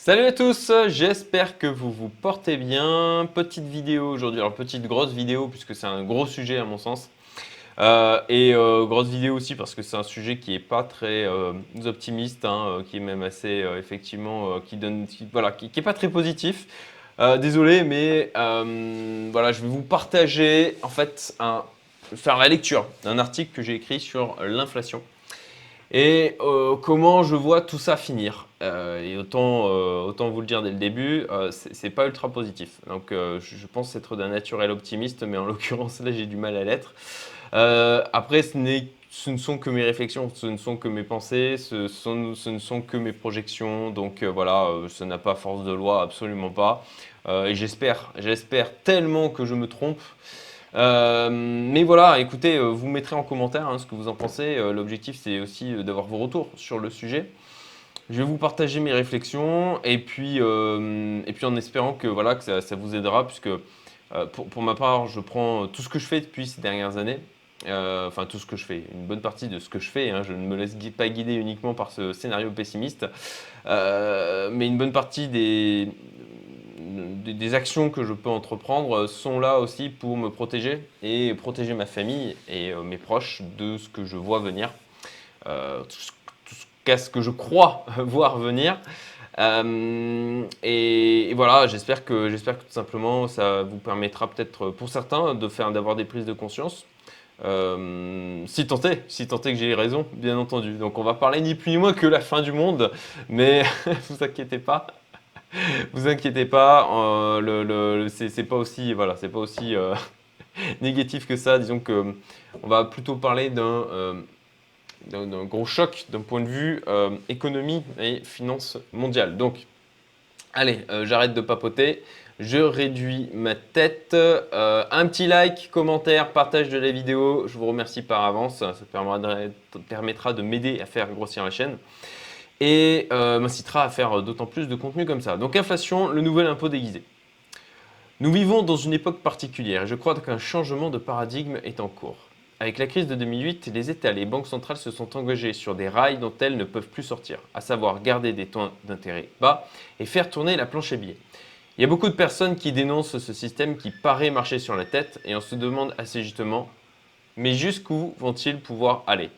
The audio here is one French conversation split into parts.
Salut à tous, j'espère que vous vous portez bien. Petite vidéo aujourd'hui, alors petite grosse vidéo puisque c'est un gros sujet à mon sens. Grosse vidéo aussi parce que c'est un sujet qui est pas très optimiste, hein, qui est même assez effectivement, qui est pas très positif. Désolé, mais voilà, je vais vous partager en fait faire la lecture d'un article que j'ai écrit sur l'inflation. Et comment je vois tout ça finir. Autant vous le dire dès le début, c'est pas ultra positif. Donc je pense être d'un naturel optimiste, mais en l'occurrence là j'ai du mal à l'être. Après ce ne sont que mes réflexions, ce ne sont que mes pensées, ce ne sont que mes projections. Donc voilà, ça n'a pas force de loi, absolument pas. Et j'espère tellement que je me trompe. Mais voilà, écoutez, vous mettrez en commentaire ce que vous en pensez. L'objectif, c'est aussi d'avoir vos retours sur le sujet. Je vais vous partager mes réflexions et puis en espérant que, voilà, que ça vous aidera, puisque pour ma part, je prends tout ce que je fais depuis ces dernières années. Enfin, tout ce que je fais, une bonne partie de ce que je fais. Je ne me laisse pas guider uniquement par ce scénario pessimiste, mais une bonne partie des actions que je peux entreprendre sont là aussi pour me protéger et protéger ma famille et mes proches de ce que je vois venir, tout ce que je crois voir venir. Et voilà, j'espère que tout simplement ça vous permettra peut-être pour certains d'avoir des prises de conscience. Si tant est que j'ai raison, bien entendu. Donc on va parler ni plus ni moins que la fin du monde, mais vous inquiétez pas. Vous inquiétez pas, c'est pas aussi, voilà, c'est pas aussi négatif que ça. Disons que on va plutôt parler d'un gros choc d'un point de vue économie et finance mondiale. Donc, allez, j'arrête de papoter. Je réduis ma tête. Un petit like, commentaire, partage de la vidéo. Je vous remercie par avance. Ça permettra de m'aider à faire grossir la chaîne et m'incitera à faire d'autant plus de contenu comme ça. Donc inflation, le nouvel impôt déguisé. Nous vivons dans une époque particulière et je crois qu'un changement de paradigme est en cours. Avec la crise de 2008, les États et les banques centrales se sont engagés sur des rails dont elles ne peuvent plus sortir, à savoir garder des taux d'intérêt bas et faire tourner la planche à billets. Il y a beaucoup de personnes qui dénoncent ce système qui paraît marcher sur la tête et on se demande assez justement, mais jusqu'où vont-ils pouvoir aller?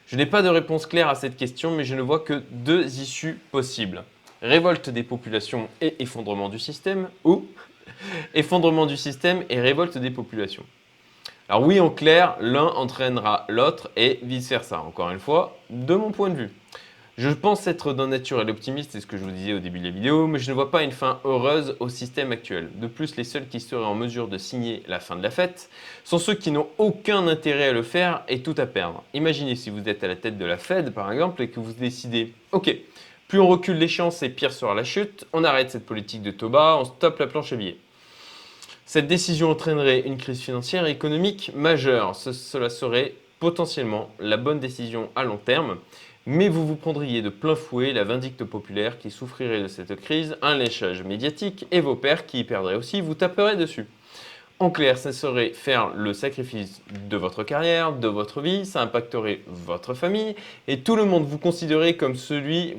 Je n'ai pas de réponse claire à cette question, mais je ne vois que deux issues possibles. Révolte des populations et effondrement du système, ou effondrement du système et révolte des populations. Alors oui, en clair, l'un entraînera l'autre et vice-versa, encore une fois, de mon point de vue. Je pense être d'un naturel optimiste, c'est ce que je vous disais au début de la vidéo, mais je ne vois pas une fin heureuse au système actuel. De plus, les seuls qui seraient en mesure de signer la fin de la fête sont ceux qui n'ont aucun intérêt à le faire et tout à perdre. Imaginez si vous êtes à la tête de la Fed, par exemple, et que vous décidez « Ok, plus on recule l'échéance et pire sera la chute, on arrête cette politique de taux bas, on stoppe la planche à billets. » Cette décision entraînerait une crise financière et économique majeure. Cela serait potentiellement la bonne décision à long terme, mais vous vous prendriez de plein fouet la vindicte populaire qui souffrirait de cette crise, un léchage médiatique et vos pairs qui y perdraient aussi vous taperaient dessus. En clair, ça serait faire le sacrifice de votre carrière, de votre vie, ça impacterait votre famille et tout le monde vous considérerait comme celui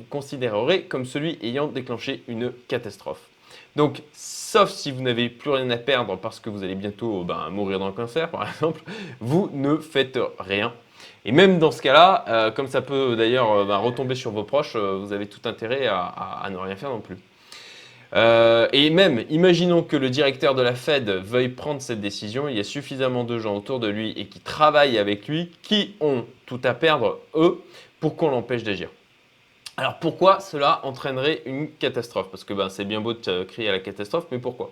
ayant déclenché une catastrophe. Donc, sauf si vous n'avez plus rien à perdre parce que vous allez bientôt mourir d'un cancer, par exemple, vous ne faites rien. Et même dans ce cas-là, comme ça peut d'ailleurs retomber sur vos proches, vous avez tout intérêt à ne rien faire non plus. Et même, imaginons que le directeur de la Fed veuille prendre cette décision, il y a suffisamment de gens autour de lui et qui travaillent avec lui qui ont tout à perdre, eux, pour qu'on l'empêche d'agir. Alors pourquoi cela entraînerait une catastrophe? Parce que c'est bien beau de crier à la catastrophe, mais pourquoi?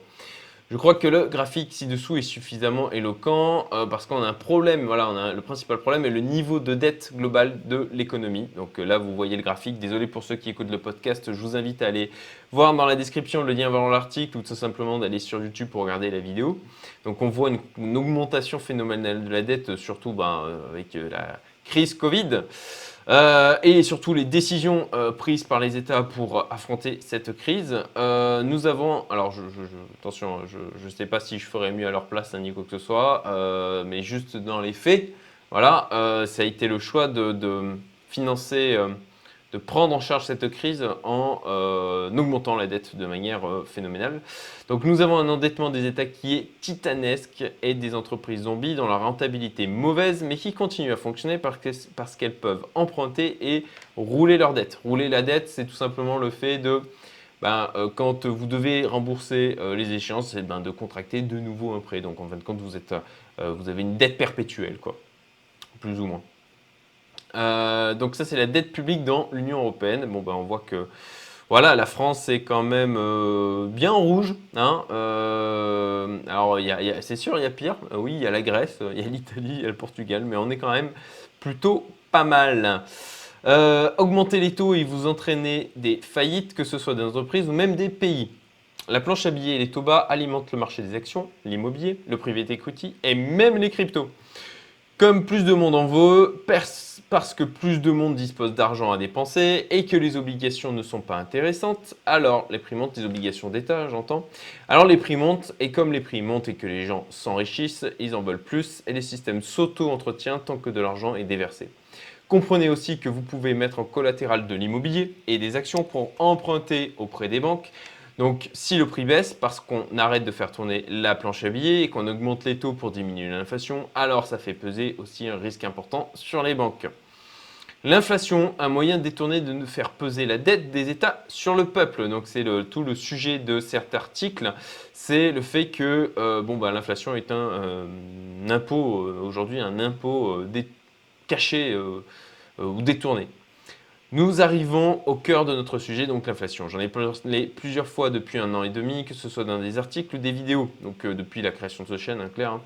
Je crois que le graphique ci-dessous est suffisamment éloquent parce qu'on a un problème. Voilà, le principal problème est le niveau de dette globale de l'économie. Donc là, vous voyez le graphique. Désolé pour ceux qui écoutent le podcast. Je vous invite à aller voir dans la description le lien vers l'article ou tout simplement d'aller sur YouTube pour regarder la vidéo. Donc on voit une augmentation phénoménale de la dette, surtout avec la crise Covid. Et surtout les décisions prises par les États pour affronter cette crise. Nous avons, alors attention, je ne sais pas si je ferais mieux à leur place ni quoi que ce soit, mais juste dans les faits, voilà, ça a été le choix de financer de prendre en charge cette crise en augmentant la dette de manière phénoménale. Donc nous avons un endettement des États qui est titanesque et des entreprises zombies dont la rentabilité est mauvaise mais qui continuent à fonctionner parce qu'elles peuvent emprunter et rouler leur dette. Rouler la dette, c'est tout simplement le fait de quand vous devez rembourser les échéances, c'est de contracter de nouveau un prêt. Donc en fin de compte, vous avez une dette perpétuelle, quoi, plus ou moins. Donc ça, c'est la dette publique dans l'Union européenne. Bon, on voit que voilà, la France est quand même bien en rouge. Hein. Alors, c'est sûr, il y a pire. Oui, il y a la Grèce, il y a l'Italie, il y a le Portugal, mais on est quand même plutôt pas mal. Augmenter les taux et vous entraîner des faillites, que ce soit des entreprises ou même des pays. La planche à billets et les taux bas alimentent le marché des actions, l'immobilier, le private equity et même les cryptos. Comme plus de monde en veut, parce que plus de monde dispose d'argent à dépenser et que les obligations ne sont pas intéressantes, alors les prix montent, les obligations d'État, j'entends. Alors les prix montent et comme les prix montent et que les gens s'enrichissent, ils en veulent plus et les systèmes s'auto-entretiennent tant que de l'argent est déversé. Comprenez aussi que vous pouvez mettre en collatéral de l'immobilier et des actions pour emprunter auprès des banques. Donc si le prix baisse parce qu'on arrête de faire tourner la planche à billets et qu'on augmente les taux pour diminuer l'inflation, alors ça fait peser aussi un risque important sur les banques. L'inflation, un moyen détourné de faire peser la dette des États sur le peuple. Donc c'est tout le sujet de cet article, c'est le fait que l'inflation est un impôt, aujourd'hui un impôt caché ou détourné. Nous arrivons au cœur de notre sujet, donc l'inflation. J'en ai parlé plusieurs fois depuis 1 an et demi, que ce soit dans des articles ou des vidéos, donc depuis la création de cette chaîne, Claire,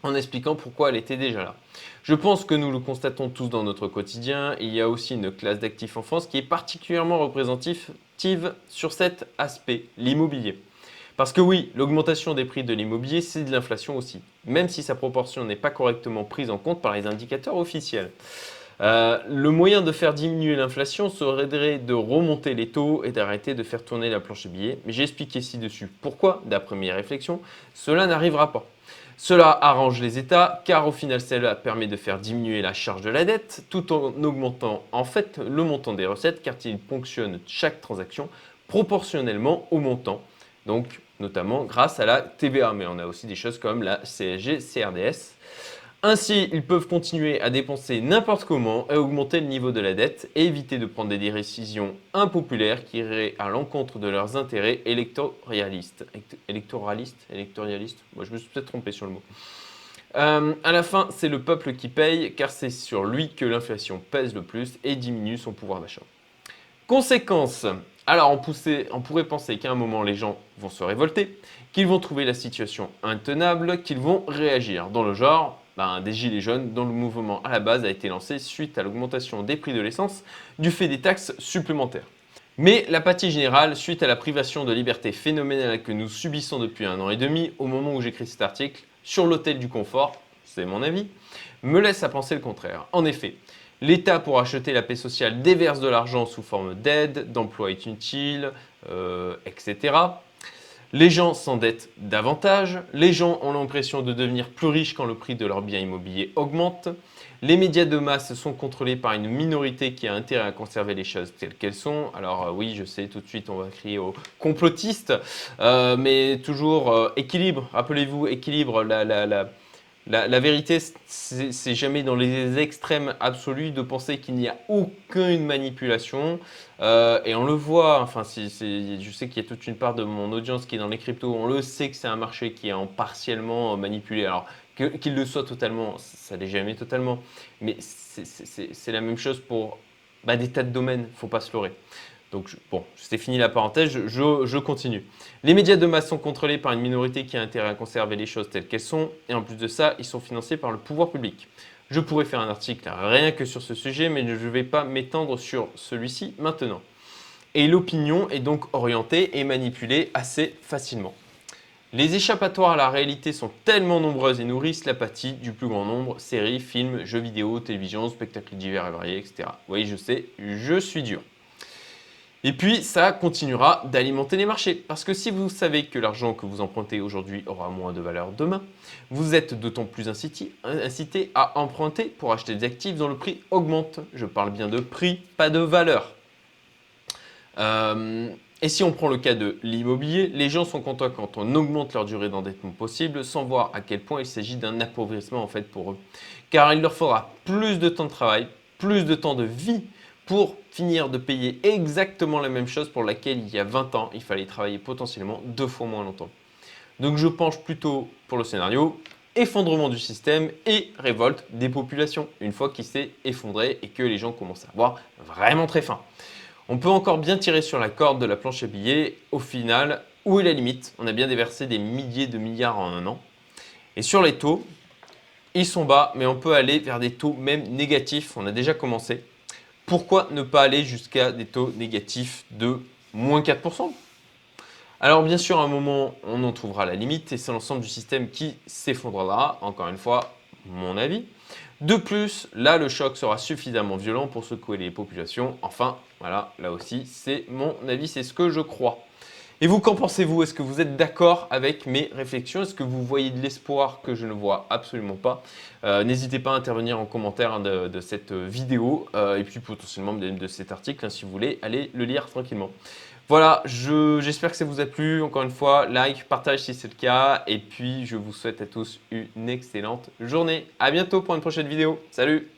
en expliquant pourquoi elle était déjà là. Je pense que nous le constatons tous dans notre quotidien. Il y a aussi une classe d'actifs en France qui est particulièrement représentative sur cet aspect, l'immobilier. Parce que oui, l'augmentation des prix de l'immobilier, c'est de l'inflation aussi, même si sa proportion n'est pas correctement prise en compte par les indicateurs officiels. Le moyen de faire diminuer l'inflation serait de remonter les taux et d'arrêter de faire tourner la planche à billets. Mais j'ai expliqué ci-dessus pourquoi, d'après mes réflexions, cela n'arrivera pas. Cela arrange les États car au final cela permet de faire diminuer la charge de la dette tout en augmentant en fait le montant des recettes car il ponctionne chaque transaction proportionnellement au montant. Donc notamment grâce à la TVA, mais on a aussi des choses comme la CSG, CRDS. Ainsi, ils peuvent continuer à dépenser n'importe comment et augmenter le niveau de la dette et éviter de prendre des décisions impopulaires qui iraient à l'encontre de leurs intérêts électoralistes. Moi, je me suis peut-être trompé sur le mot. À la fin, c'est le peuple qui paye car c'est sur lui que l'inflation pèse le plus et diminue son pouvoir d'achat. Conséquences. Alors, on pourrait penser qu'à un moment, les gens vont se révolter, qu'ils vont trouver la situation intenable, qu'ils vont réagir. Dans le genre, des gilets jaunes dont le mouvement à la base a été lancé suite à l'augmentation des prix de l'essence du fait des taxes supplémentaires. Mais l'apathie générale, suite à la privation de liberté phénoménale que nous subissons depuis 1 an et demi, au moment où j'écris cet article, sur l'autel du confort, c'est mon avis, me laisse à penser le contraire. En effet, l'État, pour acheter la paix sociale, déverse de l'argent sous forme d'aide, d'emplois inutiles, etc. Les gens s'endettent davantage, les gens ont l'impression de devenir plus riches quand le prix de leurs biens immobiliers augmente, les médias de masse sont contrôlés par une minorité qui a intérêt à conserver les choses telles qu'elles sont. Alors oui, je sais, tout de suite on va crier aux complotistes, mais toujours équilibre, rappelez-vous, équilibre, la vérité, c'est jamais dans les extrêmes absolus de penser qu'il n'y a aucune manipulation. Et on le voit, enfin, je sais qu'il y a toute une part de mon audience qui est dans les cryptos. On le sait que c'est un marché qui est en partiellement manipulé. Alors, qu'il le soit totalement, ça l'est jamais totalement. Mais c'est la même chose pour des tas de domaines, il ne faut pas se leurrer. Donc, c'est fini la parenthèse, je continue. Les médias de masse sont contrôlés par une minorité qui a intérêt à conserver les choses telles qu'elles sont, et en plus de ça, ils sont financés par le pouvoir public. Je pourrais faire un article rien que sur ce sujet, mais je ne vais pas m'étendre sur celui-ci maintenant. Et l'opinion est donc orientée et manipulée assez facilement. Les échappatoires à la réalité sont tellement nombreuses et nourrissent l'apathie du plus grand nombre, séries, films, jeux vidéo, télévision, spectacles divers et variés, etc. Oui, je sais, je suis dur. Et puis, ça continuera d'alimenter les marchés. Parce que si vous savez que l'argent que vous empruntez aujourd'hui aura moins de valeur demain, vous êtes d'autant plus incité à emprunter pour acheter des actifs dont le prix augmente. Je parle bien de prix, pas de valeur. Et si on prend le cas de l'immobilier, les gens sont contents quand on augmente leur durée d'endettement possible sans voir à quel point il s'agit d'un appauvrissement en fait pour eux. Car il leur faudra plus de temps de travail, plus de temps de vie pour finir de payer exactement la même chose pour laquelle il y a 20 ans, il fallait travailler potentiellement 2 fois moins longtemps. Donc je penche plutôt pour le scénario effondrement du système et révolte des populations une fois qu'il s'est effondré et que les gens commencent à avoir vraiment très faim. On peut encore bien tirer sur la corde de la planche à billets. Au final, où est la limite? On a bien déversé des milliers de milliards en un an. Et sur les taux, ils sont bas, mais on peut aller vers des taux même négatifs. On a déjà commencé. Pourquoi ne pas aller jusqu'à des taux négatifs de moins 4%? Alors bien sûr, à un moment, on en trouvera la limite et c'est l'ensemble du système qui s'effondrera. Encore une fois, mon avis. De plus, là, le choc sera suffisamment violent pour secouer les populations. Enfin, voilà, là aussi, c'est mon avis, c'est ce que je crois. Et vous, qu'en pensez-vous? Est-ce que vous êtes d'accord avec mes réflexions? Est-ce que vous voyez de l'espoir que je ne vois absolument pas? N'hésitez pas à intervenir en commentaire de cette vidéo et puis potentiellement de cet article si vous voulez aller le lire tranquillement. Voilà, j'espère que ça vous a plu. Encore une fois, like, partage si c'est le cas. Et puis, je vous souhaite à tous une excellente journée. À bientôt pour une prochaine vidéo. Salut!